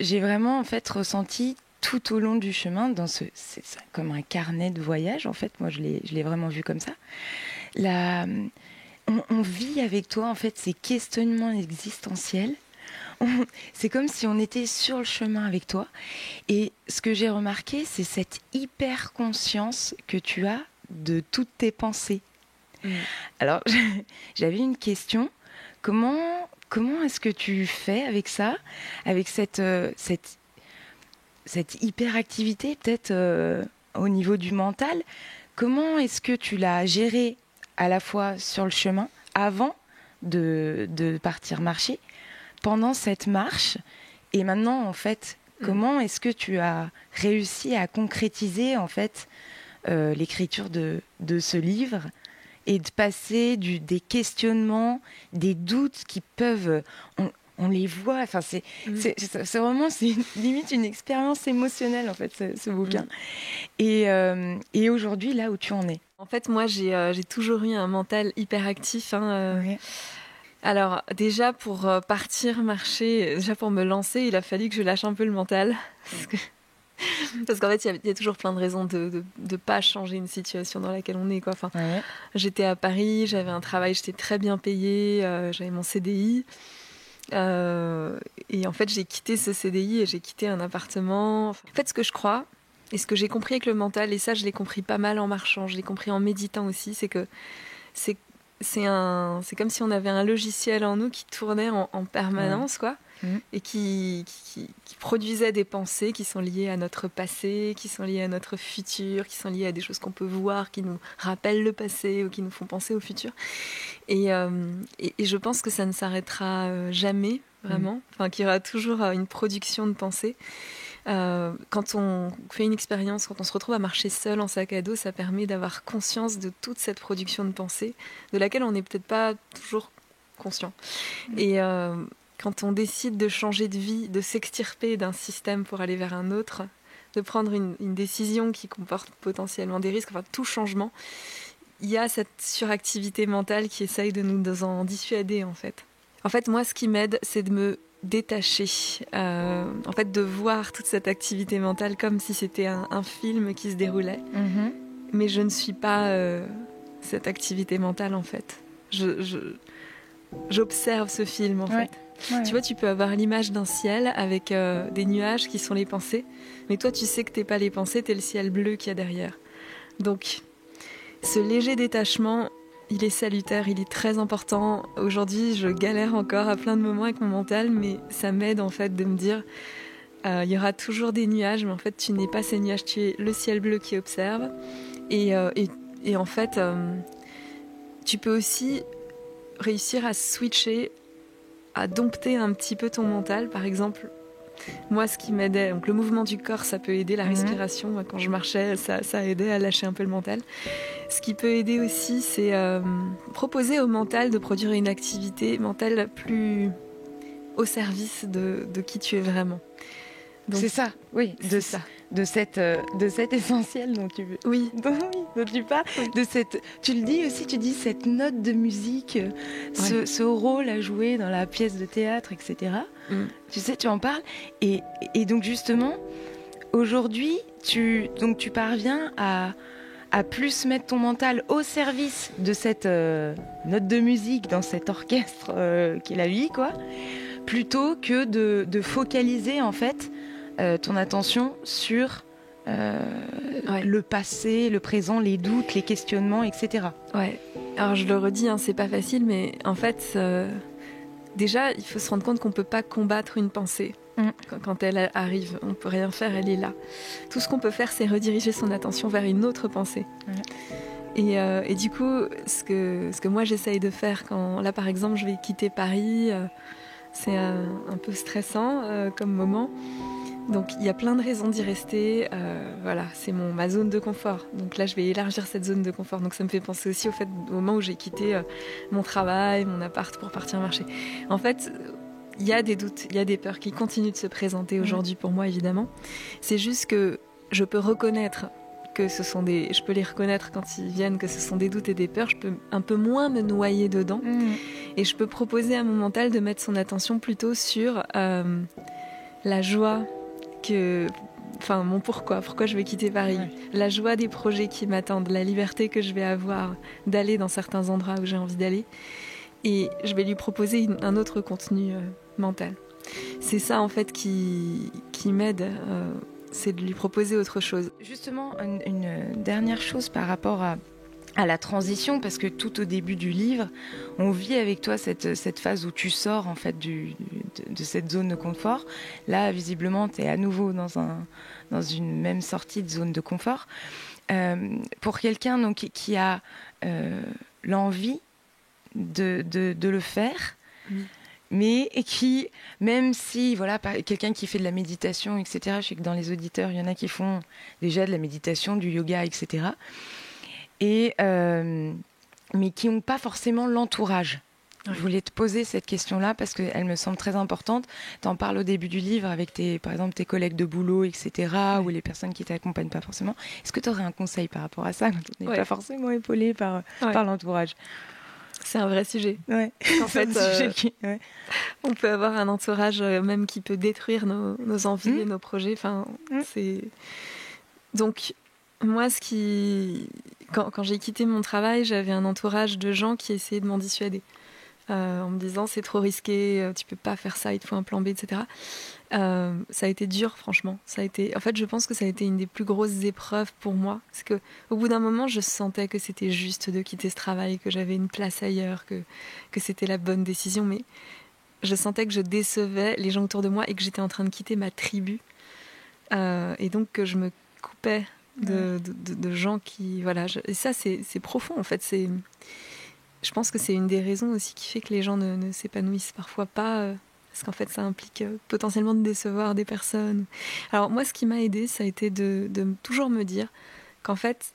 j'ai vraiment en fait ressenti tout au long du chemin, c'est ça, comme un carnet de voyage en fait. Moi, je l'ai vraiment vu comme ça. La, on vit avec toi en fait ces questionnements existentiels. C'est comme si on était sur le chemin avec toi. Et ce que j'ai remarqué, c'est cette hyper conscience que tu as de toutes tes pensées. Alors, j'avais une question. Comment est-ce que tu fais avec ça, avec cette hyperactivité, peut-être au niveau du mental? Comment est-ce que tu l'as géré à la fois sur le chemin, avant de partir marcher, pendant cette marche, et maintenant, en fait, comment est-ce que tu as réussi à concrétiser, en fait, l'écriture de ce livre et de passer des questionnements, des doutes qui peuvent... On les voit, enfin, c'est vraiment, limite une expérience émotionnelle, en fait, ce bouquin. Et aujourd'hui, là où tu en es. En fait, moi, j'ai toujours eu un mental hyperactif. Ouais. Alors, déjà, pour partir marcher, déjà pour me lancer, il a fallu que je lâche un peu le mental. Parce qu'en fait, il y a toujours plein de raisons de ne pas changer une situation dans laquelle on est, quoi. Enfin, j'étais à Paris, j'avais un travail, j'étais très bien payée, j'avais mon CDI. Et en fait, j'ai quitté ce CDI et j'ai quitté un appartement. En fait, ce que je crois, et ce que j'ai compris avec le mental, et ça, je l'ai compris pas mal en marchant, je l'ai compris en méditant aussi, c'est que c'est comme si on avait un logiciel en nous qui tournait en permanence, quoi. Et qui produisait des pensées qui sont liées à notre passé, qui sont liées à notre futur, qui sont liées à des choses qu'on peut voir, qui nous rappellent le passé ou qui nous font penser au futur. Et je pense que ça ne s'arrêtera jamais, vraiment. Enfin, qu'il y aura toujours une production de pensées. Quand on fait une expérience, quand on se retrouve à marcher seul en sac à dos, ça permet d'avoir conscience de toute cette production de pensées, de laquelle on n'est peut-être pas toujours conscient. Et quand on décide de changer de vie, de s'extirper d'un système pour aller vers un autre, de prendre une décision qui comporte potentiellement des risques, enfin tout changement, il y a cette suractivité mentale qui essaye de nous en dissuader, en fait. En fait, moi, ce qui m'aide, c'est de me détacher, en fait, de voir toute cette activité mentale comme si c'était un film qui se déroulait. Mais je ne suis pas cette activité mentale, en fait. J'observe ce film, en fait. Ouais. Tu vois, tu peux avoir l'image d'un ciel avec des nuages qui sont les pensées, mais toi, tu sais que t'es pas les pensées, t'es le ciel bleu qu'il y a derrière. Donc, ce léger détachement, il est salutaire, il est très important. Aujourd'hui, je galère encore à plein de moments avec mon mental, mais ça m'aide en fait de me dire il y aura toujours des nuages, mais en fait, tu n'es pas ces nuages, tu es le ciel bleu qui observe. Et en fait, tu peux aussi réussir à switcher, à dompter un petit peu ton mental. Par exemple, moi, ce qui m'aidait, donc le mouvement du corps, ça peut aider, la respiration. Quand je marchais, ça aidait à lâcher un peu le mental. Ce qui peut aider aussi, c'est proposer au mental de produire une activité mentale plus au service de qui tu es vraiment. Donc, c'est ça, oui, de cet essentiel dont tu parles, tu le dis aussi, tu dis cette note de musique, ce rôle à jouer dans la pièce de théâtre, etc. Tu sais, tu en parles, et donc justement, aujourd'hui, tu parviens à plus mettre ton mental au service de cette note de musique dans cet orchestre qui est la vie, quoi, plutôt que de focaliser en fait ton attention sur le passé, le présent, les doutes, les questionnements, etc. Ouais. Alors je le redis, c'est pas facile, mais en fait, déjà, il faut se rendre compte qu'on peut pas combattre une pensée. Quand elle arrive, on peut rien faire, elle est là. Tout ce qu'on peut faire, c'est rediriger son attention vers une autre pensée. Et du coup, ce que moi j'essaye de faire quand, là par exemple, je vais quitter Paris, c'est un peu stressant comme moment. Donc il y a plein de raisons d'y rester. Voilà, c'est ma zone de confort. Donc là, je vais élargir cette zone de confort. Donc ça me fait penser aussi au moment où j'ai quitté mon travail, mon appart pour partir marcher. En fait, il y a des doutes, il y a des peurs qui continuent de se présenter aujourd'hui pour moi, évidemment. C'est juste que je peux reconnaître que je peux les reconnaître quand ils viennent, que ce sont des doutes et des peurs. Je peux un peu moins me noyer dedans. Et je peux proposer à mon mental de mettre son attention plutôt sur la joie mon pourquoi je vais quitter Paris, la joie des projets qui m'attendent, la liberté que je vais avoir d'aller dans certains endroits où j'ai envie d'aller, et je vais lui proposer un autre contenu mental. C'est ça en fait qui m'aide, c'est de lui proposer autre chose. Justement, une dernière chose par rapport à la transition, parce que tout au début du livre, on vit avec toi cette phase où tu sors en fait de cette zone de confort. Là, visiblement, tu es à nouveau dans une même sortie de zone de confort. Pour quelqu'un donc, qui a l'envie de le faire, mais qui, même si, voilà, quelqu'un qui fait de la méditation, etc., je sais que dans les auditeurs, il y en a qui font déjà de la méditation, du yoga, etc., mais qui n'ont pas forcément l'entourage. Oui. Je voulais te poser cette question-là parce qu'elle me semble très importante. Tu en parles au début du livre avec par exemple tes collègues de boulot, etc., oui. ou les personnes qui ne t'accompagnent pas forcément. Est-ce que tu aurais un conseil par rapport à ça quand on n'est pas forcément épaulé par l'entourage ? C'est un vrai sujet. Ouais. En fait, on peut avoir un entourage même qui peut détruire nos envies et nos projets. Enfin, c'est... Donc, moi, quand j'ai quitté mon travail, j'avais un entourage de gens qui essayaient de m'en dissuader. En me disant, c'est trop risqué, tu peux pas faire ça, il te faut un plan B, etc. Ça a été dur, franchement. En fait, je pense que ça a été une des plus grosses épreuves pour moi. Parce qu'au bout d'un moment, je sentais que c'était juste de quitter ce travail, que j'avais une place ailleurs, que c'était la bonne décision. Mais je sentais que je décevais les gens autour de moi et que j'étais en train de quitter ma tribu. Et donc que je me coupais de gens qui... Voilà, et ça, c'est profond, en fait. Je pense que c'est une des raisons aussi qui fait que les gens ne s'épanouissent parfois pas... parce qu'en fait, ça implique potentiellement de décevoir des personnes. Alors moi, ce qui m'a aidée, ça a été de toujours me dire qu'en fait,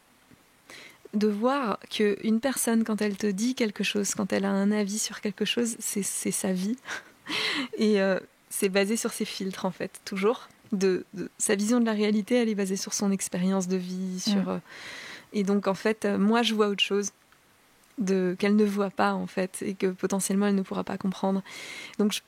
de voir qu'une personne, quand elle te dit quelque chose, quand elle a un avis sur quelque chose, c'est sa vie. Et c'est basé sur ses filtres, en fait, toujours. Sa vision de la réalité, elle est basée sur son expérience de vie. Et donc, en fait, moi, je vois autre chose. Qu'elle ne voit pas en fait et que potentiellement elle ne pourra pas comprendre. Donc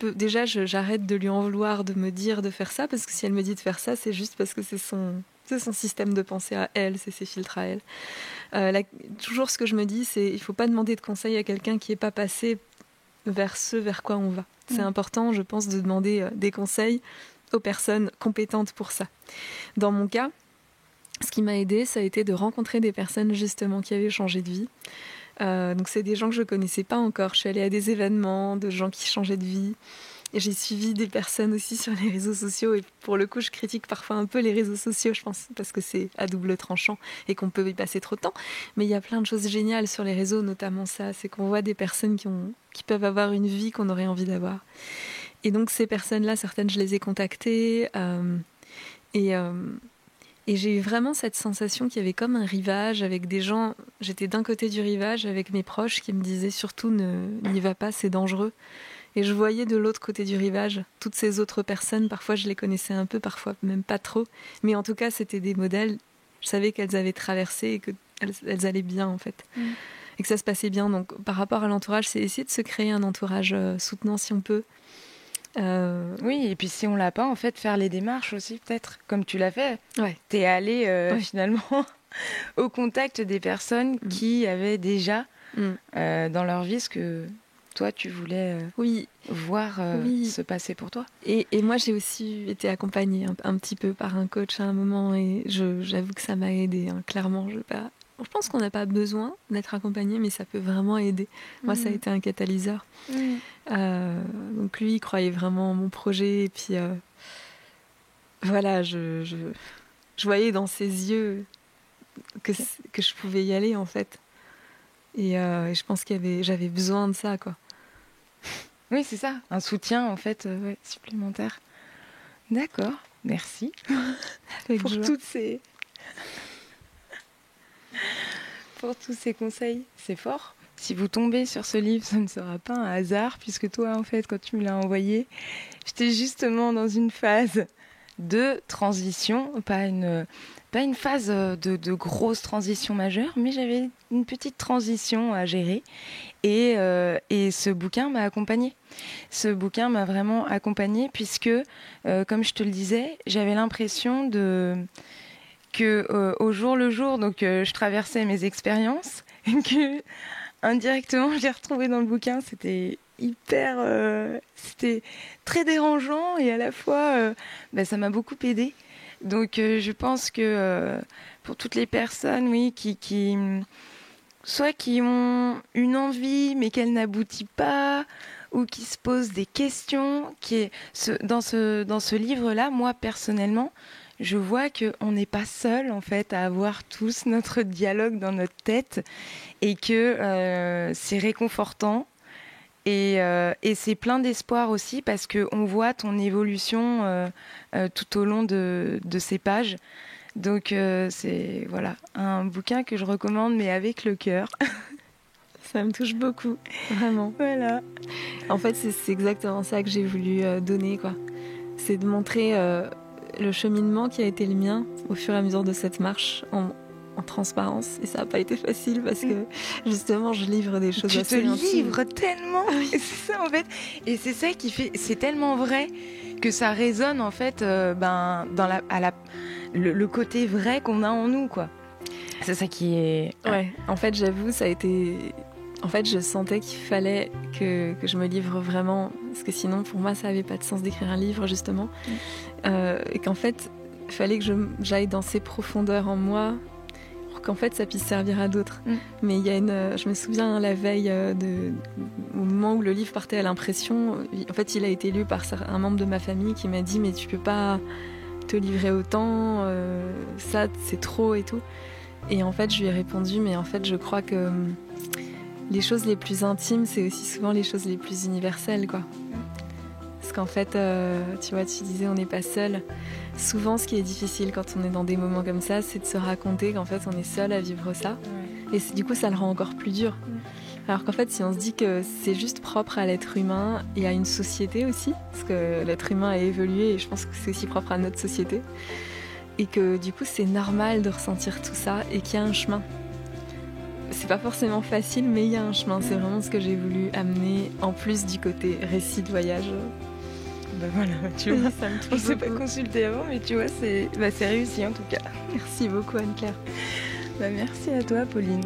j'arrête de lui en vouloir de me dire de faire ça, parce que si elle me dit de faire ça, c'est juste parce que c'est son système de pensée à elle, c'est ses filtres à elle. Toujours ce que je me dis, c'est il faut pas demander de conseil à quelqu'un qui n'est pas passé vers ce vers quoi on va. C'est important, je pense, de demander des conseils aux personnes compétentes pour ça. Dans mon cas, ce qui m'a aidée, ça a été de rencontrer des personnes justement qui avaient changé de vie. Donc c'est des gens que je connaissais pas encore. Je suis allée à des événements de gens qui changeaient de vie et j'ai suivi des personnes aussi sur les réseaux sociaux, et pour le coup je critique parfois un peu les réseaux sociaux, je pense, parce que c'est à double tranchant et qu'on peut y passer trop de temps, mais il y a plein de choses géniales sur les réseaux, notamment ça, c'est qu'on voit des personnes qui peuvent avoir une vie qu'on aurait envie d'avoir. Et donc ces personnes-là, certaines je les ai contactées et j'ai eu vraiment cette sensation qu'il y avait comme un rivage avec des gens. J'étais d'un côté du rivage avec mes proches qui me disaient surtout n'y va pas, c'est dangereux. Et je voyais de l'autre côté du rivage toutes ces autres personnes. Parfois je les connaissais un peu, parfois même pas trop. Mais en tout cas c'était des modèles. Je savais qu'elles avaient traversé et qu'elles allaient bien en fait. Et que ça se passait bien. Donc par rapport à l'entourage, c'est essayer de se créer un entourage soutenant si on peut. Oui, et puis si on l'a pas, en fait, faire les démarches aussi, peut-être, comme tu l'as fait. Ouais. T'es allé finalement au contact des personnes qui avaient déjà dans leur vie ce que toi tu voulais voir se passer pour toi. Et moi j'ai aussi été accompagnée un petit peu par un coach à un moment, et j'avoue que ça m'a aidée, hein, clairement. Je pense qu'on n'a pas besoin d'être accompagné, mais ça peut vraiment aider. Moi, ça a été un catalyseur. Donc lui, il croyait vraiment en mon projet. Et puis, voilà, je voyais dans ses yeux que je pouvais y aller, en fait. Et je pense j'avais besoin de ça, quoi. Oui, c'est ça. Un soutien, en fait, supplémentaire. D'accord. Merci. Pour toutes ces... Pour tous ces conseils, c'est fort. Si vous tombez sur ce livre, ça ne sera pas un hasard, puisque toi, en fait, quand tu me l'as envoyé, j'étais justement dans une phase de transition, pas une phase de grosse transition majeure, mais j'avais une petite transition à gérer. Et ce bouquin m'a accompagnée. Ce bouquin m'a vraiment accompagnée puisque, comme je te le disais, j'avais l'impression que au jour le jour, donc je traversais mes expériences, que indirectement je l'ai retrouvé dans le bouquin. C'était c'était très dérangeant et à la fois, ça m'a beaucoup aidée. Donc je pense que pour toutes les personnes, oui, soit qui ont une envie mais qu'elle n'aboutit pas, ou qui se posent des questions, dans ce livre-là, moi personnellement, je vois qu'on n'est pas seul en fait à avoir tous notre dialogue dans notre tête et que c'est réconfortant. Et c'est plein d'espoir aussi parce qu'on voit ton évolution tout au long de ces pages. Donc c'est voilà, un bouquin que je recommande, mais avec le cœur. Ça me touche beaucoup, vraiment. Voilà. En fait, c'est exactement ça que j'ai voulu donner, quoi. C'est de montrer le cheminement qui a été le mien au fur et à mesure de cette marche en transparence. Et ça n'a pas été facile parce que justement, je livre des choses assez intimes. Tu te livres tellement. Oui. C'est ça en fait. Et c'est ça qui fait. C'est tellement vrai que ça résonne en fait dans le côté vrai qu'on a en nous, quoi. C'est ça qui est. Ouais. En fait, j'avoue, ça a été. En fait, je sentais qu'il fallait que je me livre vraiment, parce que sinon, pour moi, ça n'avait pas de sens d'écrire un livre, justement. Et qu'en fait, il fallait que j'aille dans ces profondeurs en moi, pour qu'en fait, ça puisse servir à d'autres. Mais il y a je me souviens, la veille, au moment où le livre partait à l'impression, en fait, il a été lu par un membre de ma famille qui m'a dit « Mais tu peux pas te livrer autant, ça, c'est trop et tout. » Et en fait, je lui ai répondu « Mais en fait, je crois que... les choses les plus intimes, c'est aussi souvent les choses les plus universelles, quoi. » Parce qu'en fait, tu vois, tu disais, on n'est pas seul. Souvent, ce qui est difficile quand on est dans des moments comme ça, c'est de se raconter qu'en fait, on est seul à vivre ça. Ouais. Et du coup, ça le rend encore plus dur. Alors qu'en fait, si on se dit que c'est juste propre à l'être humain et à une société aussi, parce que l'être humain a évolué et je pense que c'est aussi propre à notre société, et que du coup, c'est normal de ressentir tout ça et qu'il y a un chemin. C'est pas forcément facile, mais il y a un chemin. C'est vraiment ce que j'ai voulu amener, en plus du côté récit de voyage. Ben voilà, tu vois, ça me touche. On s'est pas consulté avant, mais tu vois, c'est réussi en tout cas. Merci beaucoup, Anne-Claire. Merci à toi, Pauline.